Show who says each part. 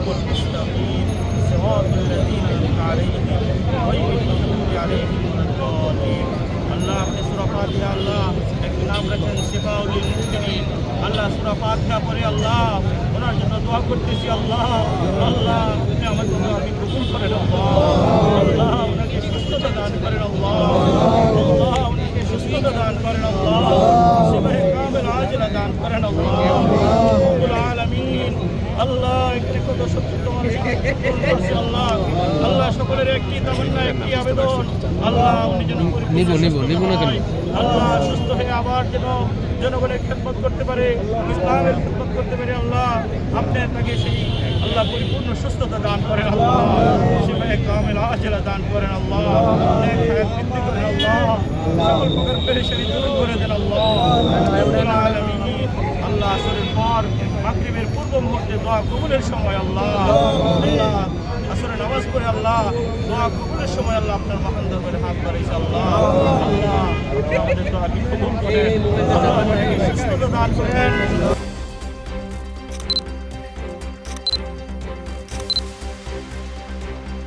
Speaker 1: المستقيم صراط الذين أنعمت عليهم غير المغضوب عليهم ولا الضالين আল্লাহ আপনি সূরা ফাতিহা আল্লাহ এক নাম রাখেন শিফাউল মুমিনিন আল্লাহ সূরা ফাতিহা পড়ে আল্লাহ ওনার জন্য দোয়া করতেছি আল্লাহ আল্লাহ আপনি আমাদের দোয়া কবুল করেন আল্লাহ ওনাকে সুস্থতা দান করেন আল্লাহ ওনাকে সুস্থতা দান করেন আল্লাহ শিফায়ে কামিল আজিলা দান করেন আল্লাহ রব্বুল আলামিন আল্লাহ একটি কথা সত্য তোমার আল্লাহ আল্লাহ সকলের একটি তামান্না একটি আবেদন আল্লাহ উনি যেন নিব না কেন আল্লাহ সুস্থ হয়ে আবার যেন জনগণের খেদমত করতে পারে ইসলামের খেদমত করতে পারে আল্লাহ আপনি তাকে সেই আল্লাহ পরিপূর্ণ সুস্থতা দান করেন আল্লাহ শিফায়ে কামিল আজিলা দান করেন আল্লাহ নেক হায়াত বৃদ্ধি করেন আল্লাহ সকল প্রকার পেরেশানি দূর করে দেন আল্লাহ রব্বুল আলামিন আল্লাহ আসরের পর মাগরিবের পূর্ব মুহূর্তে দোয়া কবুলের সময় আল্লাহ আল্লাহ আসরের নামাজ পড়ে আল্লাহ দোয়া কবুলের সময় আল্লাহ আপনার মহান দরবারে হাত বাড়াইছে আল্লাহ আল্লাহ আমাদের দোয়া কবুল করেন আল্লাহ আমাদেরকে সুস্থতা দান করেন